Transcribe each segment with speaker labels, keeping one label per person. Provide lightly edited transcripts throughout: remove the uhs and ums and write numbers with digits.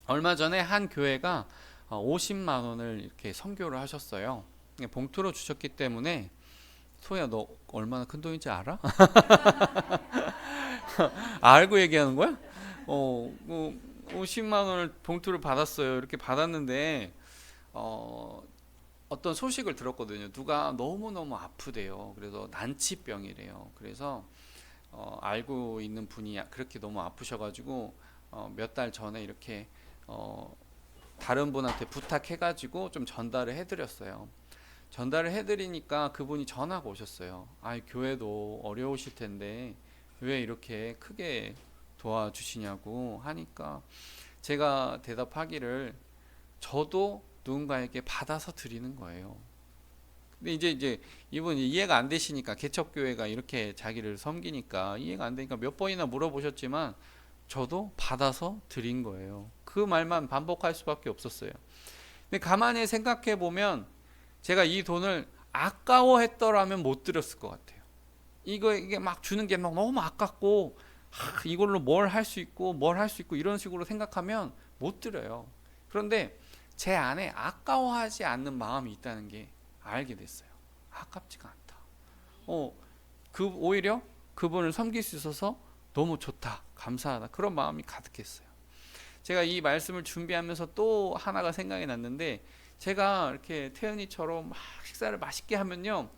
Speaker 1: 얼마 전에 한 교회가 50만 원을 이렇게 선교를 하셨어요. 봉투로 주셨기 때문에 소야 너 얼마나 큰 돈인지 알아? 알고 얘기하는 거야? 50만 원을 봉투를 받았어요. 이렇게 받았는데 어, 어떤 소식을 들었거든요. 누가 너무너무 아프대요. 그래서 난치병이래요. 그래서 알고 있는 분이 그렇게 너무 아프셔가지고 몇 달 전에 이렇게 어, 다른 분한테 부탁해가지고 좀 전달을 해드렸어요. 전달을 해드리니까 그분이 전화가 오셨어요. 아, 교회도 어려우실 텐데 왜 이렇게 크게 도와주시냐고 하니까 제가 대답하기를 저도 누군가에게 받아서 드리는 거예요. 근데 이제 이분이 이해가 안 되시니까 개척교회가 이렇게 자기를 섬기니까 이해가 안 되니까 몇 번이나 물어보셨지만 저도 받아서 드린 거예요. 그 말만 반복할 수밖에 없었어요. 근데 가만히 생각해 보면 제가 이 돈을 아까워했더라면 못 드렸을 것 같아요. 이게 막 주는 게 막 너무 아깝고 이걸로 뭘 할 수 있고 뭘 할 수 있고 이런 식으로 생각하면 못 드려요. 그런데 제 안에 아까워하지 않는 마음이 있다는 게 알게 됐어요. 아깝지가 않다. 어, 오히려 그분을 섬길 수 있어서 너무 좋다, 감사하다 그런 마음이 가득했어요. 제가 이 말씀을 준비하면서 또 하나가 생각이 났는데 제가 이렇게 태연이처럼 막 식사를 맛있게 하면요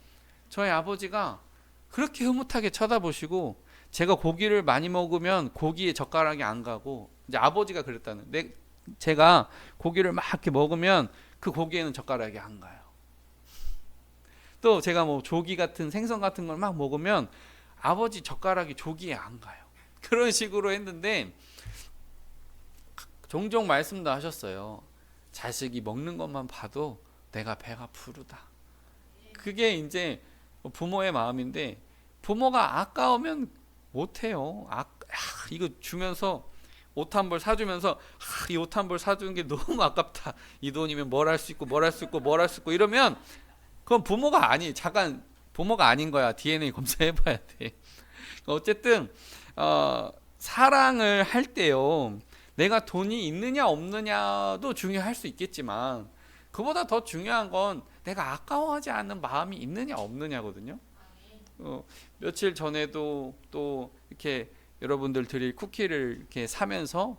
Speaker 1: 저희 아버지가 그렇게 흐뭇하게 쳐다보시고 제가 고기를 많이 먹으면 고기에 젓가락이 안 가고 이제 아버지가 그랬다는 제가 고기를 막 이렇게 먹으면 그 고기에는 젓가락이 안 가요. 또 제가 뭐 조기 같은 생선 같은 걸 막 먹으면 아버지 젓가락이 조기에 안 가요. 그런 식으로 했는데 종종 말씀도 하셨어요. 자식이 먹는 것만 봐도 내가 배가 부르다. 그게 이제 부모의 마음인데 부모가 아까우면 못해요. 이거 주면서 옷 한 벌 사주면서 이 옷 한 벌 사주는 게 너무 아깝다. 이 돈이면 뭘 할 수 있고 뭘 할 수 있고 뭘 할 수 있고 이러면 그건 부모가 아니 잠깐 부모가 아닌 거야. DNA 검사해봐야 돼. 어쨌든 사랑을 할 때요. 내가 돈이 있느냐 없느냐도 중요할 수 있겠지만 그보다 더 중요한 건 내가 아까워하지 않는 마음이 있느냐 없느냐거든요. 며칠 전에도 또 이렇게 여러분들 드릴 쿠키를 이렇게 사면서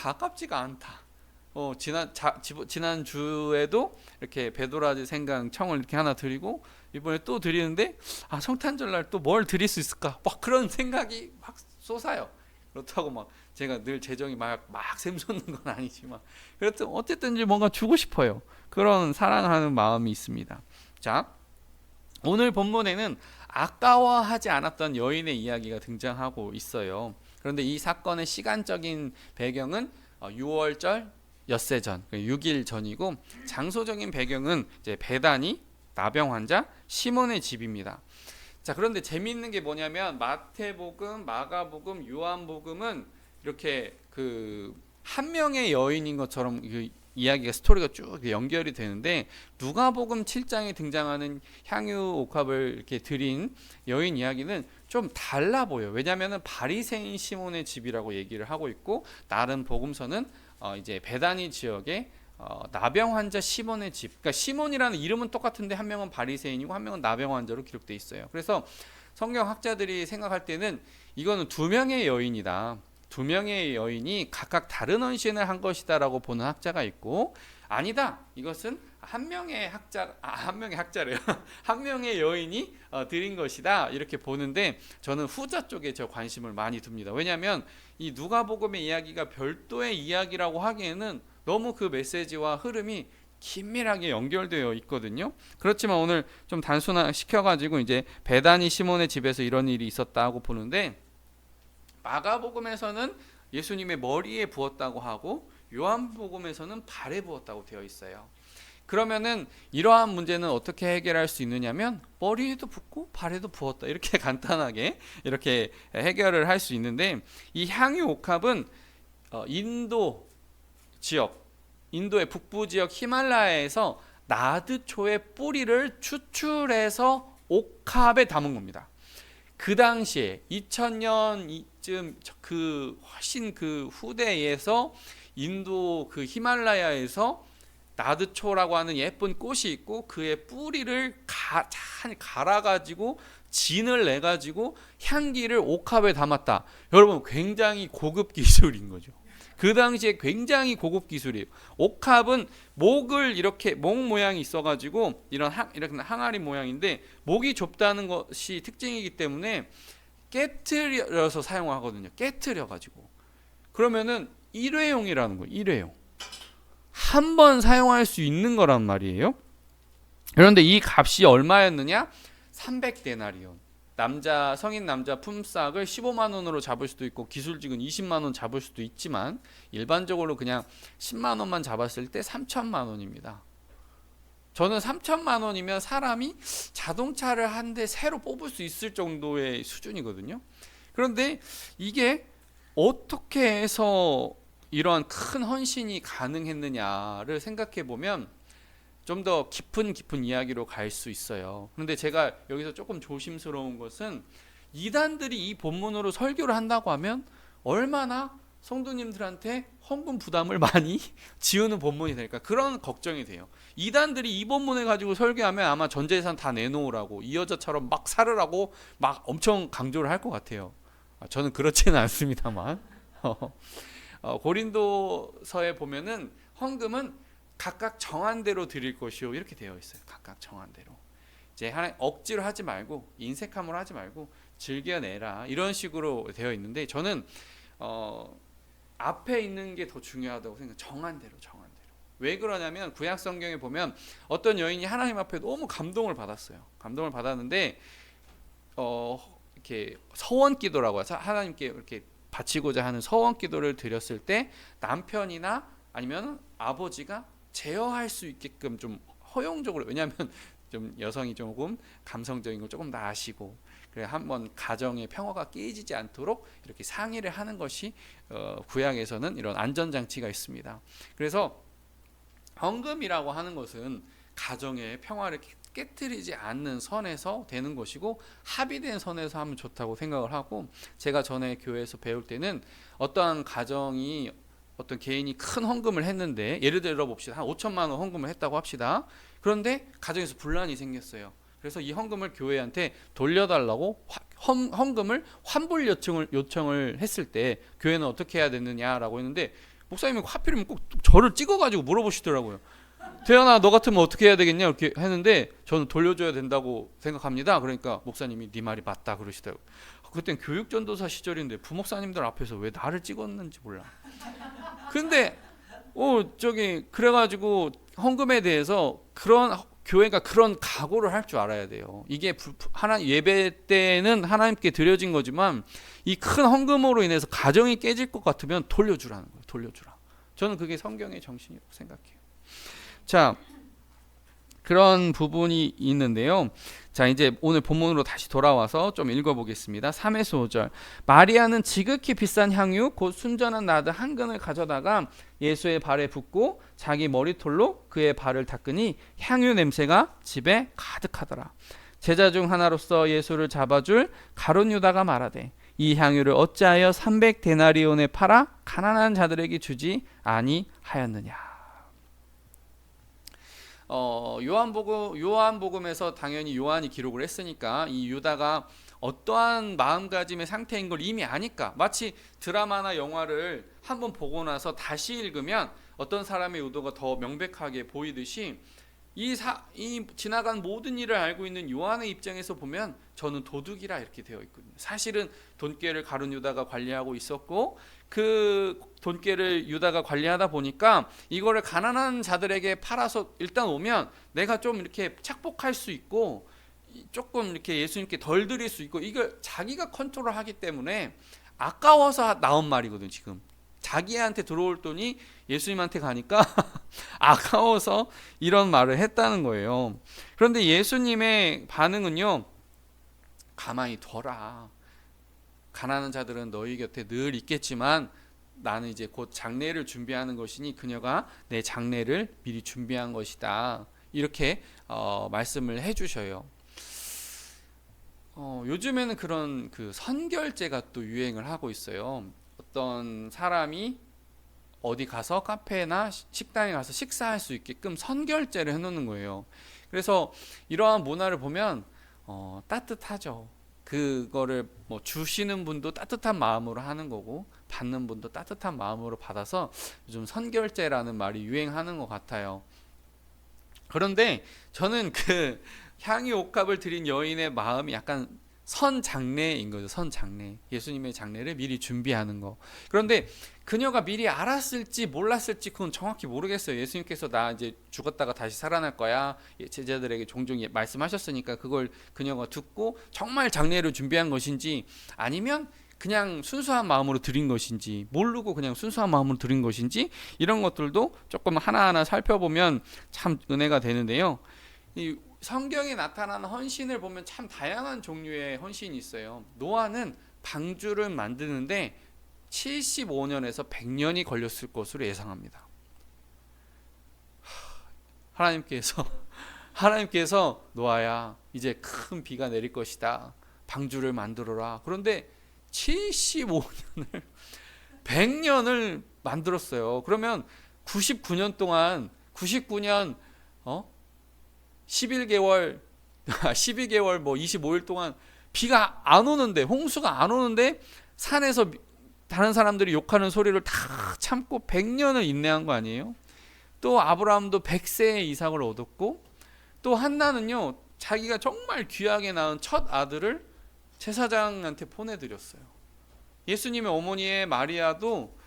Speaker 1: 아깝지가 않다. 지난 주에도 이렇게 배도라지 생강 청을 이렇게 하나 드리고 이번에 또 드리는데 성탄절날 또 뭘 드릴 수 있을까? 막 그런 생각이 막 솟아요. 그렇다고 막 제가 늘 재정이 막 샘솟는 건 아니지만 그렇든 어쨌든지 뭔가 주고 싶어요. 그런 사랑하는 마음이 있습니다. 자, 오늘 본문에는 아까워하지 않았던 여인의 이야기가 등장하고 있어요. 그런데 이 사건의 시간적인 배경은 6월절 엿새 전, 6일 전이고 장소적인 배경은 이제 베다니 나병 환자 시몬의 집입니다. 자, 그런데 재미있는 게 뭐냐면 마태복음, 마가복음, 요한복음은 이렇게 그 한 명의 여인인 것처럼 이야기가 스토리가 쭉 연결이 되는데 누가복음 7장에 등장하는 향유 옥합을 이렇게 드린 여인 이야기는 좀 달라 보여요. 왜냐하면 바리새인 시몬의 집이라고 얘기를 하고 있고 다른 복음서는 이제 베다니 지역에 나병 환자 시몬의 집. 그러니까 시몬이라는 이름은 똑같은데 한 명은 바리새인이고 한 명은 나병 환자로 기록돼 있어요. 그래서 성경 학자들이 생각할 때는 이거는 두 명의 여인이다. 두 명의 여인이 각각 다른 헌신을 한 것이다라고 보는 학자가 있고 아니다. 이것은 한 명의 학자래요. 한 명의 여인이 드린 것이다. 이렇게 보는데 저는 후자 쪽에 저 관심을 많이 둡니다. 왜냐하면 이 누가복음의 이야기가 별도의 이야기라고 하기에는 너무 그 메시지와 흐름이 긴밀하게 연결되어 있거든요. 그렇지만 오늘 좀 단순화 시켜가지고 이제 베다니 시몬의 집에서 이런 일이 있었다고 보는데 마가복음에서는 예수님의 머리에 부었다고 하고 요한복음에서는 발에 부었다고 되어 있어요. 그러면은 이러한 문제는 어떻게 해결할 수 있느냐면 머리에도 붓고 발에도 부었다 이렇게 간단하게 이렇게 해결을 할 수 있는데 이 향유 옥합은 인도 지역 인도의 북부 지역 히말라야에서 나드초의 뿌리를 추출해서 옥합에 담은 겁니다. 그 당시에 2000년 이쯤 그 훨씬 그 후대에서 인도 그 히말라야에서 나드초라고 하는 예쁜 꽃이 있고 그의 뿌리를 잘 갈아가지고 진을 내가지고 향기를 옥합에 담았다. 여러분 굉장히 고급 기술인 거죠. 그 당시에 굉장히 고급 기술이에요. 옥합은 목을 이렇게 목 모양이 있어가지고 이렇게 항아리 모양인데 목이 좁다는 것이 특징이기 때문에 깨트려서 사용하거든요. 깨트려가지고 그러면은 일회용이라는 거예요. 일회용. 한 번 사용할 수 있는 거란 말이에요. 그런데 이 값이 얼마였느냐? 300데나리온. 성인 남자 품삯을 15만 원으로 잡을 수도 있고 기술직은 20만 원 잡을 수도 있지만 일반적으로 그냥 10만 원만 잡았을 때 3천만 원입니다. 저는 3천만 원이면 사람이 자동차를 한 대 새로 뽑을 수 있을 정도의 수준이거든요. 그런데 이게 어떻게 해서 이러한 큰 헌신이 가능했느냐를 생각해 보면 좀 더 깊은 이야기로 갈 수 있어요. 그런데 제가 여기서 조금 조심스러운 것은 이단들이 이 본문으로 설교를 한다고 하면 얼마나 성도님들한테 헌금 부담을 많이 지우는 본문이 될까, 그런 걱정이 돼요. 이단들이 이 본문을 가지고 설교하면 아마 전 재산 다 내놓으라고, 이 여자처럼 막 살으라고 막 엄청 강조를 할 것 같아요. 저는 그렇지는 않습니다만 고린도서에 보면은 헌금은 각각 정한 대로 드릴 것이요 이렇게 되어 있어요. 각각 정한 대로. 이제 하나 억지로 하지 말고 인색함으로 하지 말고 즐겨내라 이런 식으로 되어 있는데 저는 앞에 있는 게 더 중요하다고 생각해요. 정한 대로. 왜 그러냐면 구약 성경에 보면 어떤 여인이 하나님 앞에 너무 감동을 받았어요. 감동을 받았는데 이렇게 서원 기도라고 해서 하나님께 이렇게 바치고자 하는 서원 기도를 드렸을 때 남편이나 아니면 아버지가 제어할 수 있게끔 좀 허용적으로, 왜냐하면 좀 여성이 조금 감성적인 걸 조금 더 아시고 그래 한번 가정의 평화가 깨지지 않도록 이렇게 상의를 하는 것이 구약에서는 이런 안전장치가 있습니다. 그래서 헌금이라고 하는 것은 가정의 평화를 깨뜨리지 않는 선에서 되는 것이고 합의된 선에서 하면 좋다고 생각을 하고, 제가 전에 교회에서 배울 때는 어떠한 가정이 어떤 개인이 큰 헌금을 했는데 예를 들어 봅시다. 한 5천만 원 헌금을 했다고 합시다. 그런데 가정에서 분란이 생겼어요. 그래서 이 헌금을 교회한테 돌려달라고 헌금을 환불 요청을 했을 때 교회는 어떻게 해야 되느냐라고 했는데 목사님이 하필이면 꼭 저를 찍어가지고 물어보시더라고요. 대현아 너 같으면 어떻게 해야 되겠냐 이렇게 했는데 저는 돌려줘야 된다고 생각합니다. 그러니까 목사님이 네 말이 맞다 그러시더라고요. 그땐 교육전도사 시절인데 부목사님들 앞에서 왜 나를 찍었는지 몰라. 근데 그래가지고 헌금에 대해서 그런 교회가 그런 각오를 할 줄 알아야 돼요. 이게 예배 때는 하나님께 드려진 거지만 이 큰 헌금으로 인해서 가정이 깨질 것 같으면 돌려주라는 거예요. 돌려주라. 저는 그게 성경의 정신이라고 생각해요. 자, 그런 부분이 있는데요. 자, 이제 오늘 본문으로 다시 돌아와서 좀 읽어보겠습니다. 3에서 5절. 마리아는 지극히 비싼 향유 곧 순전한 나드 한 근을 가져다가 예수의 발에 붓고 자기 머리털로 그의 발을 닦으니 향유 냄새가 집에 가득하더라. 제자 중 하나로서 예수를 잡아줄 가룟 유다가 말하되 이 향유를 어찌하여 300데나리온에 팔아 가난한 자들에게 주지 아니하였느냐. 요한복음에서 당연히 요한이 기록을 했으니까 이 유다가 어떠한 마음가짐의 상태인 걸 이미 아니까 마치 드라마나 영화를 한번 보고 나서 다시 읽으면 어떤 사람의 의도가 더 명백하게 보이듯이 이 지나간 모든 일을 알고 있는 요한의 입장에서 보면 저는 도둑이라 이렇게 되어 있거든요. 사실은 돈깨를 가룟 유다가 관리하고 있었고 그 돈깨를 유다가 관리하다 보니까 이거를 가난한 자들에게 팔아서 일단 오면 내가 좀 이렇게 착복할 수 있고 조금 이렇게 예수님께 덜 드릴 수 있고 이걸 자기가 컨트롤하기 때문에 아까워서 나온 말이거든요. 지금 자기한테 들어올 돈이 예수님한테 가니까 아까워서 이런 말을 했다는 거예요. 그런데 예수님의 반응은요, 가만히 둬라. 가난한 자들은 너희 곁에 늘 있겠지만 나는 이제 곧 장례를 준비하는 것이니 그녀가 내 장례를 미리 준비한 것이다. 이렇게 말씀을 해주셔요. 요즘에는 그런 그 선결제가 또 유행을 하고 있어요. 어떤 사람이 어디 가서 카페나 식당에 가서 식사할 수 있게끔 선결제를 해놓는 거예요. 그래서 이러한 문화를 보면 따뜻하죠. 그거를 뭐 주시는 분도 따뜻한 마음으로 하는 거고 받는 분도 따뜻한 마음으로 받아서 요즘 선결제라는 말이 유행하는 것 같아요. 그런데 저는 그 향유 옥합을 드린 여인의 마음이 약간 선장례인 거죠. 선장례. 예수님의 장례를 미리 준비하는 거. 그런데 그녀가 미리 알았을지 몰랐을지 그건 정확히 모르겠어요. 예수님께서 나 이제 죽었다가 다시 살아날 거야. 제자들에게 종종 말씀하셨으니까 그걸 그녀가 듣고 정말 장례를 준비한 것인지 아니면 그냥 순수한 마음으로 드린 것인지 모르고 그냥 순수한 마음으로 드린 것인지 이런 것들도 조금 하나하나 살펴보면 참 은혜가 되는데요. 이 성경에 나타나는 헌신을 보면 참 다양한 종류의 헌신이 있어요. 노아는 방주를 만드는데 75년에서 100년이 걸렸을 것으로 예상합니다. 하나님께서 노아야 이제 큰 비가 내릴 것이다. 방주를 만들어라. 그런데 75년을 100년을 만들었어요. 그러면 99년 동안 99년 11개월 12개월 뭐 25일 동안 비가 안 오는데 홍수가 안 오는데 산에서 다른 사람들이 욕하는 소리를 다 참고 100년을 인내한 거 아니에요? 또 아브라함도 100세의 이삭을 얻었고 또 한나는요 자기가 정말 귀하게 낳은 첫 아들을 제사장한테 보내드렸어요. 예수님의 어머니의 마리아도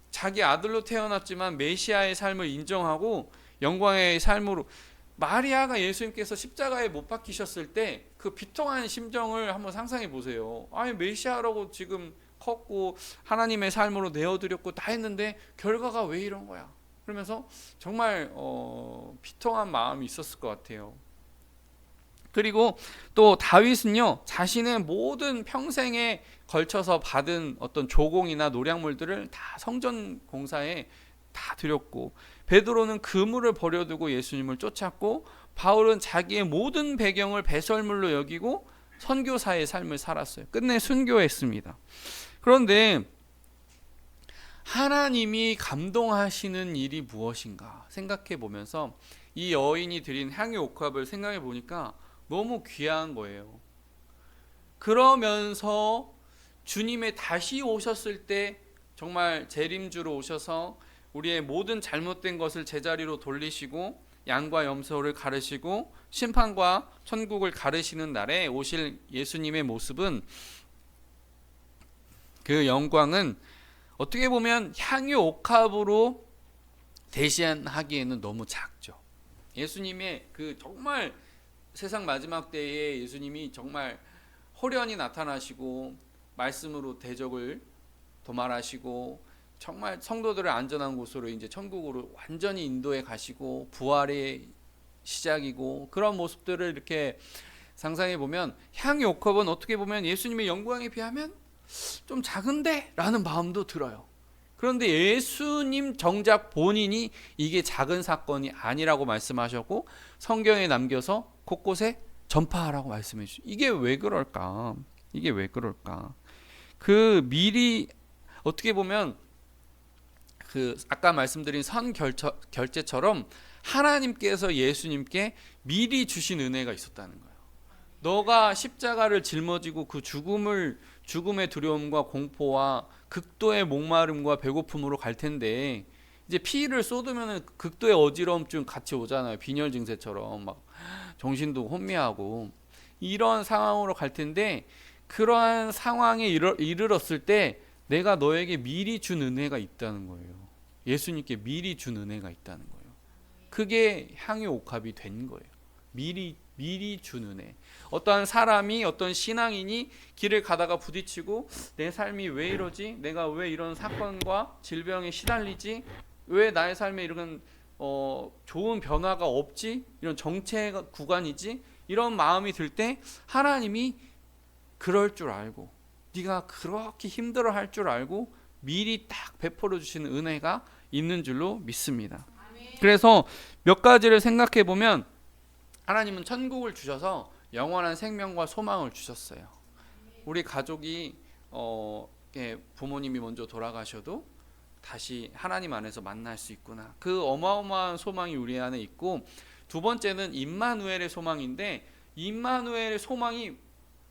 Speaker 1: 자기 아들로 태어났지만 메시아의 삶을 인정하고 영광의 삶으로 마리아가 예수님께서 십자가에 못 박히셨을 때 그 비통한 심정을 한번 상상해 보세요. 아니 메시아라고 지금 컸고 하나님의 삶으로 내어드렸고 다 했는데 결과가 왜 이런 거야? 그러면서 정말 비통한 마음이 있었을 것 같아요. 그리고 또 다윗은요 자신의 모든 평생에 걸쳐서 받은 어떤 조공이나 노량물들을 다 성전 공사에 다 드렸고 베드로는 그물을 버려두고 예수님을 쫓았고 바울은 자기의 모든 배경을 배설물로 여기고 선교사의 삶을 살았어요. 끝내 순교했습니다. 그런데 하나님이 감동하시는 일이 무엇인가 생각해 보면서 이 여인이 드린 향유 옥합을 생각해 보니까 너무 귀한 거예요. 그러면서 주님의 다시 오셨을 때 정말 재림주로 오셔서 우리의 모든 잘못된 것을 제자리로 돌리시고 양과 염소를 가르시고 심판과 천국을 가르시는 날에 오실 예수님의 모습은 그 영광은 어떻게 보면 향유 옥합으로 대신하기에는 너무 작죠. 예수님의 그 정말 세상 마지막 때에 예수님이 정말 호련히 나타나시고 말씀으로 대적을 도말하시고 정말 성도들을 안전한 곳으로 이제 천국으로 완전히 인도해 가시고 부활의 시작이고 그런 모습들을 이렇게 상상해 보면 향유 옥합은 어떻게 보면 예수님의 영광에 비하면 좀 작은데? 라는 마음도 들어요. 그런데 예수님 정작 본인이 이게 작은 사건이 아니라고 말씀하셨고 성경에 남겨서 곳곳에 전파하라고 말씀해 주시죠. 이게 왜 그럴까? 그 미리 어떻게 보면 그 아까 말씀드린 선결제처럼 하나님께서 예수님께 미리 주신 은혜가 있었다는 거예요. 너가 십자가를 짊어지고 그 죽음의 두려움과 공포와 극도의 목마름과 배고픔으로 갈 텐데 이제 피를 쏟으면 극도의 어지러움증 같이 오잖아요. 빈혈 증세처럼 막 정신도 혼미하고 이런 상황으로 갈 텐데 그러한 상황에 이르렀을 때 내가 너에게 미리 준 은혜가 있다는 거예요. 예수님께 미리 준 은혜가 있다는 거예요. 그게 향유 옥합이 된 거예요. 미리 준 은혜. 어떠한 사람이 어떤 신앙인이 길을 가다가 부딪히고 내 삶이 왜 이러지? 내가 왜 이런 사건과 질병에 시달리지? 왜 나의 삶에 이런 좋은 변화가 없지? 이런 정체 구간이지? 이런 마음이 들 때 하나님이 그럴 줄 알고 네가 그렇게 힘들어할 줄 알고 미리 딱 베풀어 주시는 은혜가 있는 줄로 믿습니다. 그래서 몇 가지를 생각해 보면 하나님은 천국을 주셔서 영원한 생명과 소망을 주셨어요. 우리 가족이 부모님이 먼저 돌아가셔도 다시 하나님 안에서 만날 수 있구나. 그 어마어마한 소망이 우리 안에 있고, 두 번째는 임마누엘의 소망인데, 임마누엘의 소망이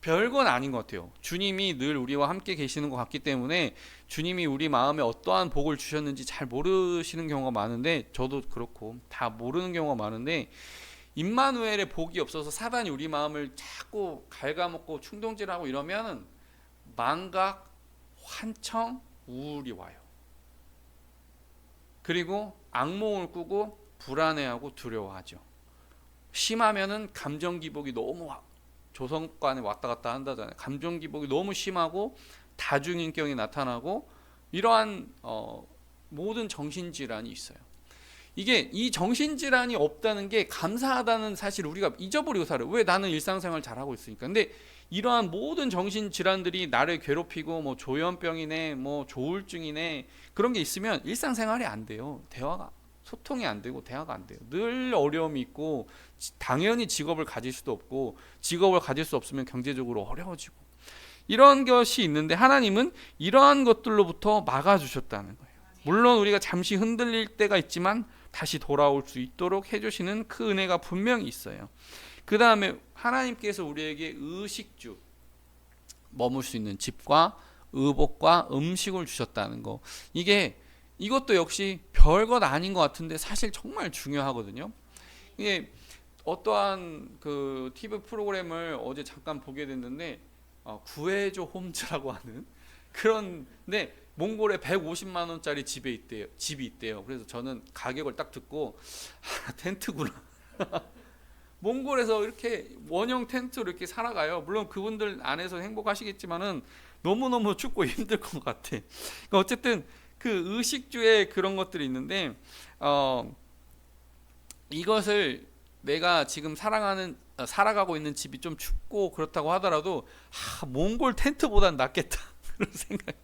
Speaker 1: 별건 아닌 것 같아요. 주님이 늘 우리와 함께 계시는 것 같기 때문에 주님이 우리 마음에 어떠한 복을 주셨는지 잘 모르시는 경우가 많은데, 저도 그렇고 다 모르는 경우가 많은데, 임마누엘의 복이 없어서 사단이 우리 마음을 자꾸 갉아먹고 충동질하고 이러면 망각, 환청, 우울이 와요. 그리고 악몽을 꾸고 불안해하고 두려워하죠. 심하면은 감정 기복이 너무 조성관에 왔다 갔다 한다잖아요. 감정 기복이 너무 심하고 다중인격이 나타나고 이러한 모든 정신질환이 있어요. 이게 이 정신질환이 없다는 게 감사하다는 사실 우리가 잊어버리고 살아요. 왜? 나는 일상생활 잘하고 있으니까. 근데 이러한 모든 정신질환들이 나를 괴롭히고 뭐 조현병이네 뭐 조울증이네 그런 게 있으면 일상생활이 안 돼요. 대화가 소통이 안 되고 대화가 안 돼요. 늘 어려움이 있고 당연히 직업을 가질 수도 없고 직업을 가질 수 없으면 경제적으로 어려워지고 이런 것이 있는데 하나님은 이러한 것들로부터 막아주셨다는 거예요. 물론 우리가 잠시 흔들릴 때가 있지만 다시 돌아올 수 있도록 해주시는 그 은혜가 분명히 있어요. 그 다음에 하나님께서 우리에게 의식주, 머물 수 있는 집과 의복과 음식을 주셨다는 거. 이것도 역시 별것 아닌 것 같은데 사실 정말 중요하거든요. 이게 어떠한 그 TV 프로그램을 어제 잠깐 보게 됐는데 구해줘 홈즈라고 하는 그런데 몽골에 150만 원짜리 집이 있대요. 그래서 저는 가격을 딱 듣고 텐트구나. 몽골에서 이렇게 원형 텐트로 이렇게 살아가요. 물론 그분들 안에서 행복하시겠지만은 너무너무 춥고 힘들 것 같아. 그러니까 어쨌든 그 의식주의 그런 것들이 있는데 이것을 내가 지금 살아가고 있는 집이 좀 춥고 그렇다고 하더라도 몽골 텐트보단 낫겠다 그런 생각.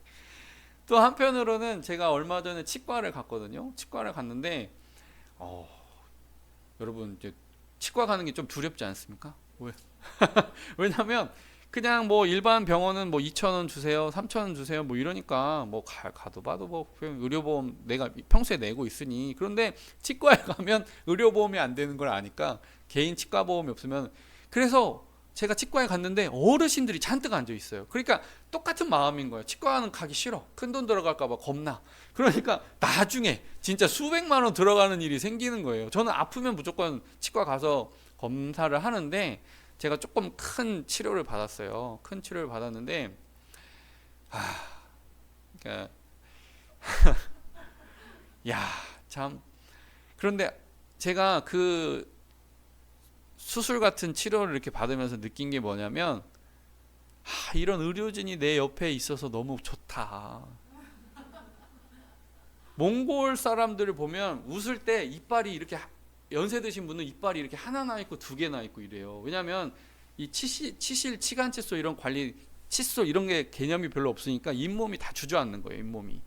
Speaker 1: 또 한편으로는 제가 얼마 전에 치과를 갔거든요. 치과를 갔는데 여러분 이제 치과 가는 게 좀 두렵지 않습니까? 왜? 왜냐면 그냥 뭐 일반 병원은 뭐 2,000원 주세요, 3,000원 주세요, 뭐 이러니까 뭐 가도 봐도 뭐 의료보험 내가 평소에 내고 있으니. 그런데 치과에 가면 의료보험이 안 되는 걸 아니까 개인 치과 보험이 없으면. 그래서 제가 치과에 갔는데 어르신들이 잔뜩 앉아 있어요. 그러니까 똑같은 마음인 거예요. 치과는 가기 싫어. 큰 돈 들어갈까 봐 겁나. 그러니까 나중에 진짜 수백만 원 들어가는 일이 생기는 거예요. 저는 아프면 무조건 치과 가서 검사를 하는데 제가 조금 큰 치료를 받았어요. 큰 치료를 받았는데 그러니까 야, 참. 그런데 제가 그 수술 같은 치료를 이렇게 받으면서 느낀 게 뭐냐면 이런 의료진이 내 옆에 있어서 너무 좋다. 몽골 사람들을 보면 웃을 때 이빨이 이렇게 연세 드신 분은 이빨이 이렇게 하나나 있고 두 개나 있고 이래요. 왜냐하면 이 치실, 치간 칫솔 이런 관리, 칫솔 이런 게 개념이 별로 없으니까 잇몸이 다 주저앉는 거예요. 잇몸이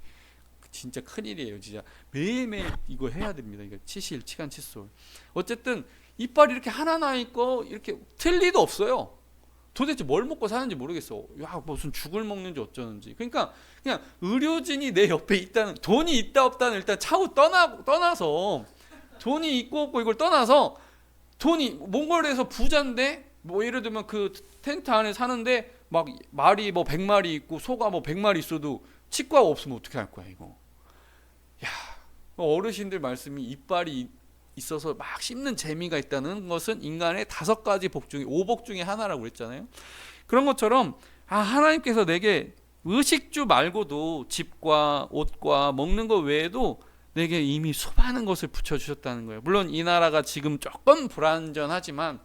Speaker 1: 진짜 큰일이에요. 진짜 매일매일 이거 해야 됩니다. 이거 치실, 치간 칫솔. 어쨌든 이빨이 이렇게 하나나 있고 이렇게 틀 리도 없어요. 도대체 뭘 먹고 사는지 모르겠어. 야, 무슨 죽을 먹는지 어쩌는지. 그러니까 그냥 의료진이 내 옆에 있다는, 돈이 있다 없다는 일단 차후 떠나서 돈이 있고 없고 이걸 떠나서 돈이 몽골에서 부자인데 뭐 예를 들면 그 텐트 안에 사는데 막 말이 뭐 100마리 있고 소가 뭐 100마리 있어도 치과가 없으면 어떻게 할 거야 이거. 야, 어르신들 말씀이 이빨이 있어서 막 씹는 재미가 있다는 것은 인간의 5가지 복 중에 5복 중에 하나라고 그랬잖아요. 그런 것처럼 하나님께서 내게 의식주 말고도 집과 옷과 먹는 것 외에도 내게 이미 수많은 것을 붙여주셨다는 거예요. 물론 이 나라가 지금 조금 불안전하지만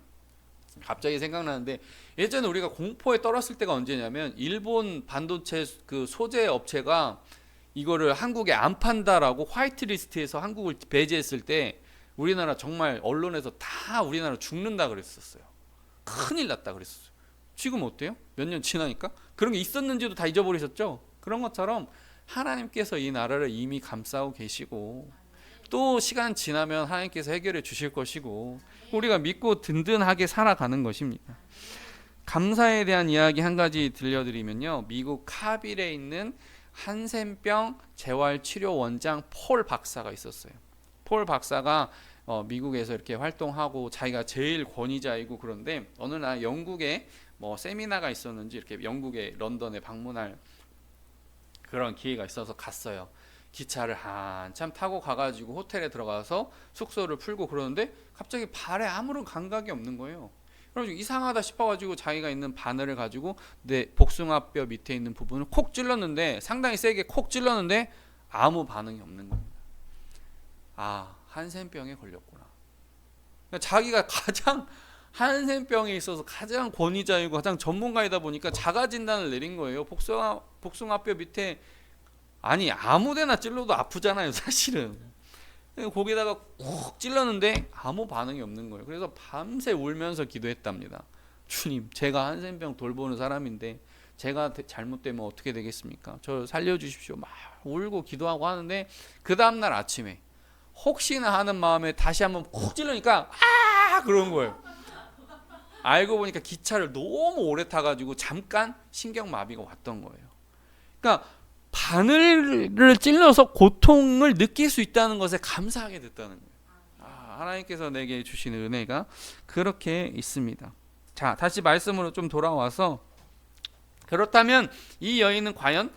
Speaker 1: 갑자기 생각나는데 예전에 우리가 공포에 떨었을 때가 언제냐면 일본 반도체 그 소재 업체가 이거를 한국에 안 판다라고 화이트리스트에서 한국을 배제했을 때 우리나라 정말 언론에서 다 우리나라 죽는다 그랬었어요. 큰일 났다 그랬었어요. 지금 어때요? 몇 년 지나니까 그런 게 있었는지도 다 잊어버리셨죠? 그런 것처럼 하나님께서 이 나라를 이미 감싸고 계시고 또 시간 지나면 하나님께서 해결해 주실 것이고 우리가 믿고 든든하게 살아가는 것입니다. 감사에 대한 이야기 한 가지 들려드리면요, 미국 카빌에 있는 한센병 재활치료 원장 폴 박사가 있었어요. 폴 박사가 미국에서 이렇게 활동하고 자기가 제일 권위자이고, 그런데 어느 날 영국에 뭐 세미나가 있었는지 이렇게 영국의 런던에 방문할 그런 기회가 있어서 갔어요. 기차를 한참 타고 가가지고 호텔에 들어가서 숙소를 풀고 그러는데 갑자기 발에 아무런 감각이 없는 거예요. 그래가지고 이상하다 싶어가지고 자기가 있는 바늘을 가지고 내 복숭아뼈 밑에 있는 부분을 콕 찔렀는데, 상당히 세게 콕 찔렀는데 아무 반응이 없는 겁니다. 아, 한센병에 걸렸구나. 그러니까 자기가 가장 한센병에 있어서 가장 권위자이고 가장 전문가이다 보니까 자가 진단을 내린 거예요. 복숭아뼈 밑에, 아니 아무데나 찔러도 아프잖아요 사실은. 거기다가 콕 찔렀는데 아무 반응이 없는 거예요. 그래서 밤새 울면서 기도했답니다. 주님, 제가 한센병 돌보는 사람인데 제가 잘못되면 어떻게 되겠습니까? 저 살려주십시오. 막 울고 기도하고 하는데 그 다음날 아침에 혹시나 하는 마음에 다시 한번 콕 찔르니까 아 그런 거예요. 알고 보니까 기차를 너무 오래 타가지고 잠깐 신경마비가 왔던 거예요. 그러니까 바늘을 찔러서 고통을 느낄 수 있다는 것에 감사하게 됐다는 거예요. 하나님께서 내게 주신 은혜가 그렇게 있습니다. 자, 다시 말씀으로 좀 돌아와서, 그렇다면 이 여인은 과연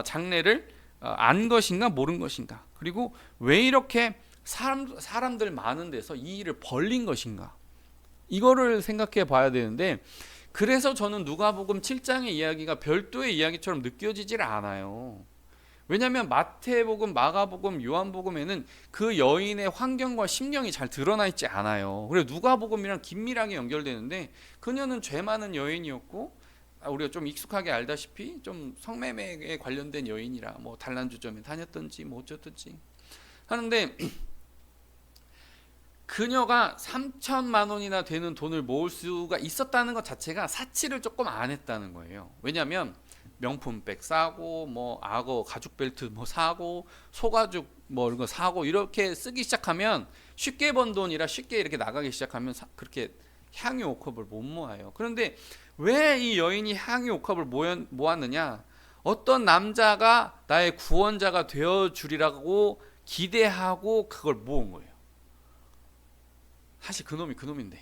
Speaker 1: 장례를 안 것인가 모른 것인가, 그리고 왜 이렇게 사람들 많은 데서 이 일을 벌린 것인가, 이거를 생각해 봐야 되는데, 그래서 저는 누가복음 7장의 이야기가 별도의 이야기처럼 느껴지질 않아요. 왜냐하면 마태복음, 마가복음, 요한복음에는 그 여인의 환경과 심령이 잘 드러나 있지 않아요. 그래서 누가복음이랑 긴밀하게 연결되는데, 그녀는 죄 많은 여인이었고, 우리가 좀 익숙하게 알다시피 좀 성매매에 관련된 여인이라 뭐 단란주점에 다녔던지 뭐 어쩌든지 하는데, 그녀가 3천만 원이나 되는 돈을 모을 수가 있었다는 것 자체가 사치를 조금 안 했다는 거예요. 왜냐하면 명품백 사고, 뭐 악어 가죽 벨트 뭐 사고, 소가죽 뭐 이런 거 사고, 이렇게 쓰기 시작하면, 쉽게 번 돈이라 쉽게 이렇게 나가기 시작하면 그렇게 향유 5컵을 못 모아요. 그런데 왜 이 여인이 향유 5컵을 모았느냐? 어떤 남자가 나의 구원자가 되어 주리라고 기대하고 그걸 모은 거예요. 사실 그놈이 그놈인데,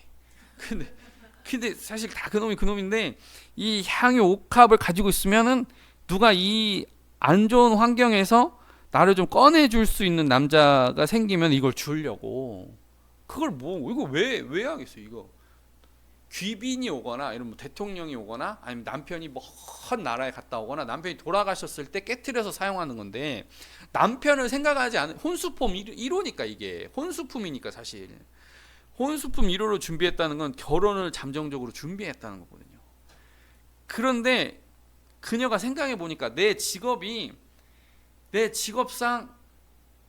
Speaker 1: 근데 사실 다 그놈인데, 이 향유 5컵을 가지고 있으면은 누가 이 안 좋은 환경에서 나를 좀 꺼내줄 수 있는 남자가 생기면 이걸 주려고, 그걸 뭐 이거 왜 하겠어. 이거 귀빈이 오거나 이런 뭐 대통령이 오거나 아니면 남편이 먼 나라에 갔다 오거나 남편이 돌아가셨을 때 깨트려서 사용하는 건데, 남편을 생각하지 않은 혼수품 1호니까, 이게 혼수품이니까, 사실 혼수품 1호로 준비했다는 건 결혼을 잠정적으로 준비했다는 거거든요. 그런데 그녀가 생각해 보니까 내 직업상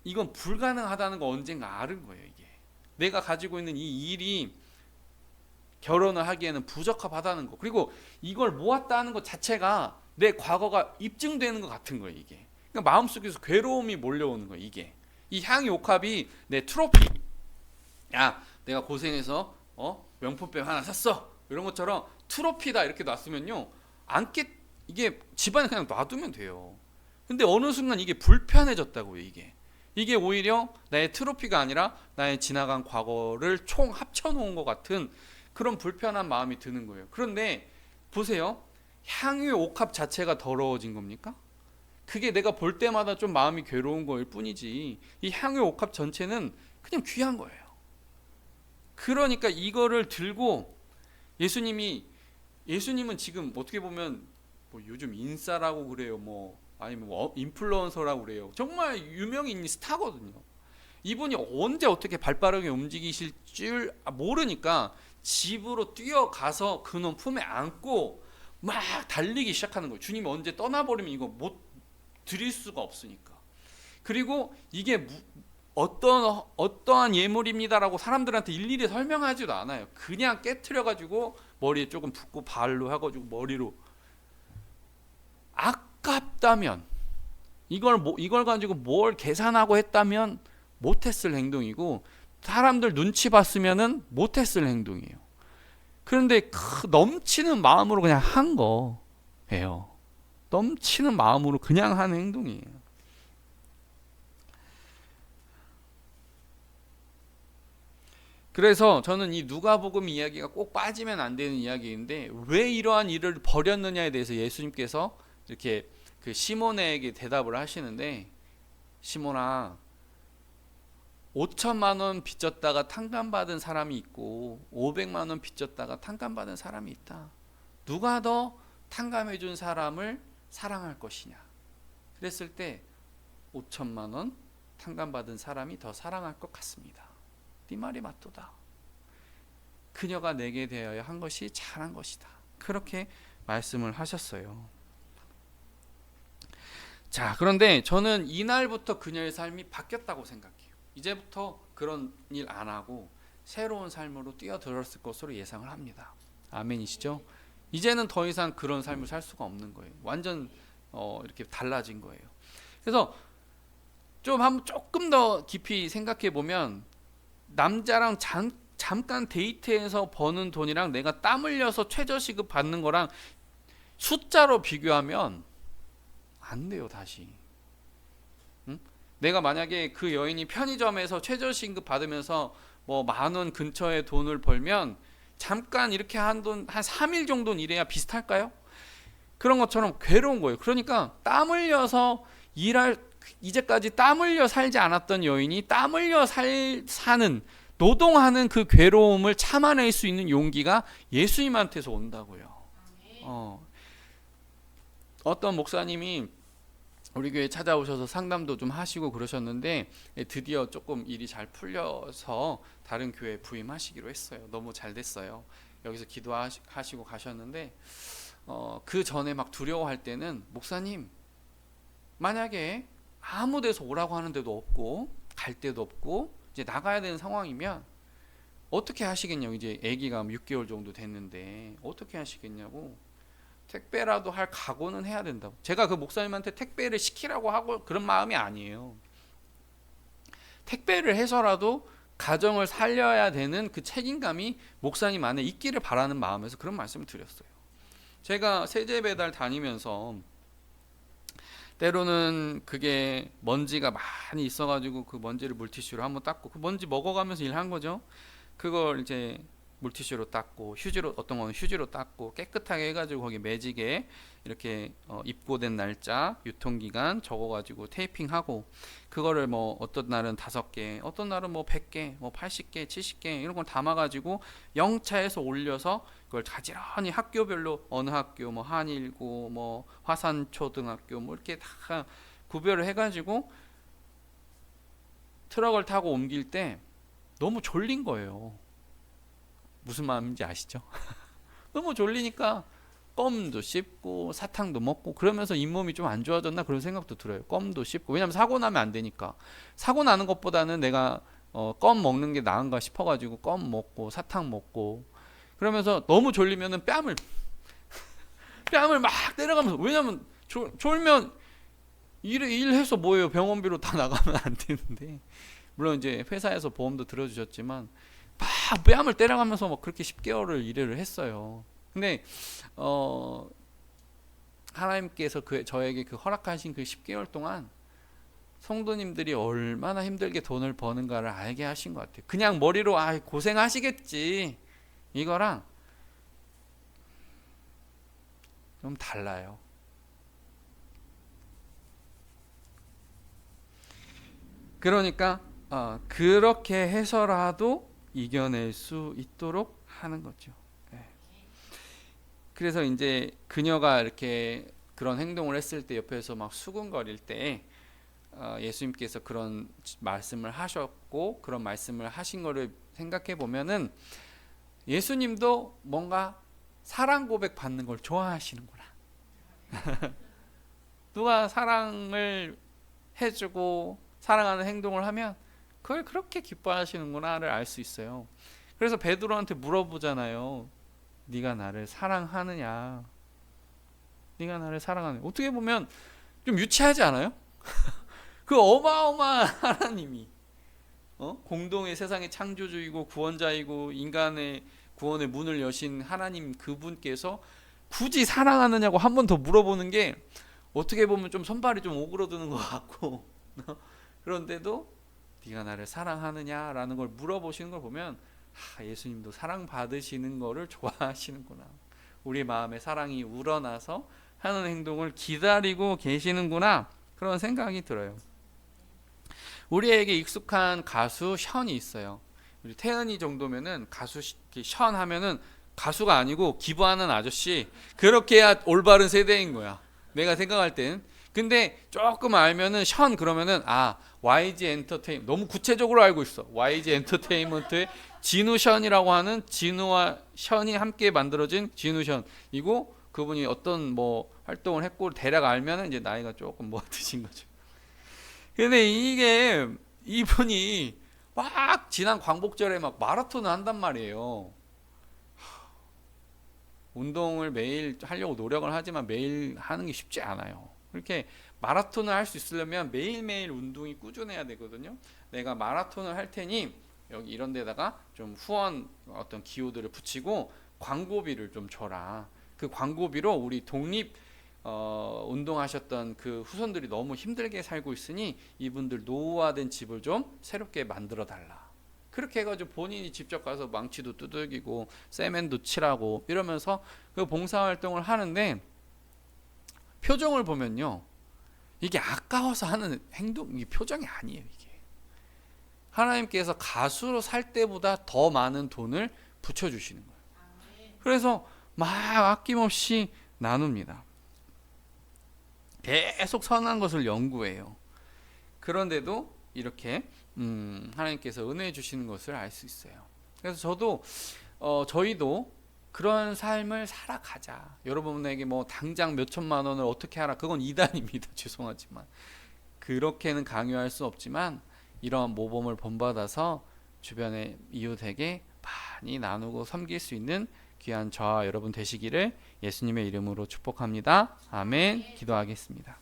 Speaker 1: 이건 불가능하다는 거 언젠가 알은 거예요. 이게 내가 가지고 있는 이 일이 결혼을 하기에는 부적합하다는 거, 그리고 이걸 모았다는 것 자체가 내 과거가 입증되는 것 같은 거예요. 이게 그러니까 마음속에서 괴로움이 몰려오는 거예요. 이게 이 향유 5컵이 내 트로피, 야 내가 고생해서 명품백 하나 샀어, 이런 것처럼 트로피다 이렇게 놨으면요, 이게 집안에 그냥 놔두면 돼요. 근데 어느 순간 이게 불편해졌다고요. 이게 오히려 나의 트로피가 아니라 나의 지나간 과거를 총 합쳐놓은 것 같은 그런 불편한 마음이 드는 거예요. 그런데 보세요, 향유 5컵 자체가 더러워진 겁니까? 그게 내가 볼 때마다 좀 마음이 괴로운 거일 뿐이지, 이 향유 5컵 전체는 그냥 귀한 거예요. 그러니까 이거를 들고 예수님은 지금 어떻게 보면 뭐 요즘 인싸라고 그래요, 뭐 아니면 뭐 인플루언서라고 그래요. 정말 유명인 스타거든요. 이분이 언제 어떻게 발빠르게 움직이실 줄 모르니까 집으로 뛰어가서 그놈 품에 안고 막 달리기 시작하는 거예요. 주님이 언제 떠나버리면 이거 못 드릴 수가 없으니까. 그리고 이게 어떠한 예물입니다라고 사람들한테 일일이 설명하지도 않아요. 그냥 깨트려가지고 머리에 조금 붓고 발로 해가지고 머리로. 아깝다면, 이걸 가지고 뭘 계산하고 했다면 못했을 행동이고, 사람들 눈치 봤으면은 못했을 행동이에요. 그런데 넘치는 마음으로 그냥 한 거예요. 넘치는 마음으로 그냥 하는 행동이에요. 그래서 저는 이 누가복음 이야기가 꼭 빠지면 안 되는 이야기인데, 왜 이러한 일을 벌였느냐에 대해서 예수님께서 이렇게 그 시몬에게 대답을 하시는데, 시몬아, 5천만 원 빚졌다가 탕감받은 사람이 있고 500만 원 빚졌다가 탕감받은 사람이 있다. 누가 더 탕감해 준 사람을 사랑할 것이냐. 그랬을 때 5천만 원 탕감받은 사람이 더 사랑할 것 같습니다. 네 말이 맞도다. 그녀가 내게 대하여 한 것이 잘한 것이다. 그렇게 말씀을 하셨어요. 자, 그런데 저는 이날부터 그녀의 삶이 바뀌었다고 생각해요. 이제부터 그런 일 안 하고 새로운 삶으로 뛰어들었을 것으로 예상을 합니다. 아멘이시죠? 이제는 더 이상 그런 삶을 살 수가 없는 거예요. 완전 이렇게 달라진 거예요. 그래서 조금 더 깊이 생각해 보면, 남자랑 잠깐 데이트해서 버는 돈이랑 내가 땀 흘려서 최저시급 받는 거랑 숫자로 비교하면 안 돼요. 다시. 응? 내가 만약에 그 여인이 편의점에서 최저시급 받으면서 뭐 10,000원 근처의 돈을 벌면 잠깐 이렇게 한 3일 정도는 일해야 비슷할까요? 그런 것처럼 괴로운 거예요. 그러니까 땀 흘려서 이제까지 땀 흘려 살지 않았던 여인이 땀 흘려 사는, 노동하는 그 괴로움을 참아낼 수 있는 용기가 예수님한테서 온다고요. 어떤 목사님이 우리 교회 찾아오셔서 상담도 좀 하시고 그러셨는데, 드디어 조금 일이 잘 풀려서 다른 교회에 부임하시기로 했어요. 너무 잘 됐어요. 여기서 기도하시고 가셨는데, 그 전에 막 두려워할 때는, 목사님, 만약에 아무 데서 오라고 하는 데도 없고 갈 데도 없고 이제 나가야 되는 상황이면 어떻게 하시겠냐고. 이제 아기가 6개월 정도 됐는데 어떻게 하시겠냐고. 택배라도 할 각오는 해야 된다고. 제가 그 목사님한테 택배를 시키라고 하고 그런 마음이 아니에요. 택배를 해서라도 가정을 살려야 되는 그 책임감이 목사님 안에 있기를 바라는 마음에서 그런 말씀을 드렸어요. 제가 세제 배달 다니면서 때로는 그게 먼지가 많이 있어가지고 그 먼지를 물티슈로 한번 닦고, 그 먼지 먹어가면서 일한 거죠. 그걸 이제 물티슈로 닦고, 휴지로, 어떤 거는 휴지로 닦고 깨끗하게 해가지고 거기 매직에 이렇게 입고된 날짜, 유통기간 적어가지고 테이핑하고, 그거를 뭐 어떤 날은 5개, 어떤 날은 뭐 100개, 뭐 80개, 70개 이런 걸 담아가지고 영차에서 올려서 그걸 가지런히 학교별로, 어느 학교, 뭐 한일고, 뭐 화산초등학교, 뭐 이렇게 다 구별을 해가지고 트럭을 타고 옮길 때 너무 졸린 거예요. 무슨 마음인지 아시죠? 너무 졸리니까 껌도 씹고 사탕도 먹고 그러면서 잇몸이 좀 안 좋아졌나 그런 생각도 들어요. 껌도 씹고, 왜냐면 사고 나면 안 되니까. 사고 나는 것보다는 내가 껌 먹는 게 나은가 싶어가지고 껌 먹고 사탕 먹고 그러면서, 너무 졸리면은 뺨을 막 때려가면서, 왜냐면 졸면 일해서 뭐예요? 병원비로 다 나가면 안 되는데. 물론 이제 회사에서 보험도 들어주셨지만 막 뺨을 때려가면서 막 그렇게 10개월을 일을 했어요. 근데 하나님께서 저에게 그 허락하신 그 10개월 동안 성도님들이 얼마나 힘들게 돈을 버는가를 알게 하신 것 같아요. 그냥 머리로 고생하시겠지 이거랑 좀 달라요. 그러니까 그렇게 해서라도 이겨낼 수 있도록 하는 거죠. 그래서 이제 그녀가 이렇게 그런 행동을 했을 때 옆에서 막 수군거릴 때 예수님께서 그런 말씀을 하셨고, 그런 말씀을 하신 거를 생각해 보면은 예수님도 뭔가 사랑 고백 받는 걸 좋아하시는구나. 누가 사랑을 해주고 사랑하는 행동을 하면 그걸 그렇게 기뻐하시는구나를 알 수 있어요. 그래서 베드로한테 물어보잖아요. 네가 나를 사랑하느냐? 네가 나를 사랑하느냐? 어떻게 보면 좀 유치하지 않아요? 그 어마어마한 하나님이 공동의 세상의 창조주이고 구원자이고 인간의 구원의 문을 여신 하나님, 그분께서 굳이 사랑하느냐고 한 번 더 물어보는 게 어떻게 보면 좀 손발이 좀 오그러드는 것 같고 그런데도 네가 나를 사랑하느냐라는 걸 물어보시는 걸 보면 예수님도 사랑받으시는 거를 좋아하시는구나. 우리 마음에 사랑이 우러나서 하는 행동을 기다리고 계시는구나. 그런 생각이 들어요. 우리에게 익숙한 가수 션이 있어요. 우리 태은이 정도면은 가수 션 하면은 가수가 아니고 기부하는 아저씨, 그렇게 해야 올바른 세대인 거야. 내가 생각할 땐. 근데 조금 알면은 션 그러면은 YG 엔터테인, 너무 구체적으로 알고 있어. YG 엔터테인먼트의 진우 션이라고 하는, 진우와 션이 함께 만들어진 진우 션이고, 그분이 어떤 뭐 활동을 했고 대략 알면은 이제 나이가 조금 뭐 드신 거죠. 근데 이게 이분이 막 지난 광복절에 막 마라톤을 한단 말이에요. 운동을 매일 하려고 노력을 하지만 매일 하는 게 쉽지 않아요. 그렇게 마라톤을 할 수 있으려면 매일매일 운동이 꾸준해야 되거든요. 내가 마라톤을 할 테니 여기 이런 데다가 좀 후원 어떤 기호들을 붙이고 광고비를 좀 줘라. 그 광고비로 우리 독립 운동하셨던 그 후손들이 너무 힘들게 살고 있으니 이분들 노후화된 집을 좀 새롭게 만들어 달라. 그렇게 해가지고 본인이 직접 가서 망치도 두들기고 세면도 칠하고 이러면서 그 봉사활동을 하는데, 표정을 보면요, 이게 아까워서 하는 행동, 이게 표정이 아니에요. 이게 하나님께서 가수로 살 때보다 더 많은 돈을 붙여주시는 거예요. 그래서 막 아낌없이 나눕니다. 계속 선한 것을 연구해요. 그런데도 이렇게 하나님께서 은혜 주시는 것을 알 수 있어요. 그래서 저희도 그런 삶을 살아가자. 여러분에게 뭐 당장 몇 천만 원을 어떻게 하라, 그건 이단입니다. 죄송하지만 그렇게는 강요할 수 없지만 이러한 모범을 본받아서 주변의 이웃에게 많이 나누고 섬길 수 있는 귀한 저와 여러분 되시기를 예수님의 이름으로 축복합니다. 아멘. 기도하겠습니다.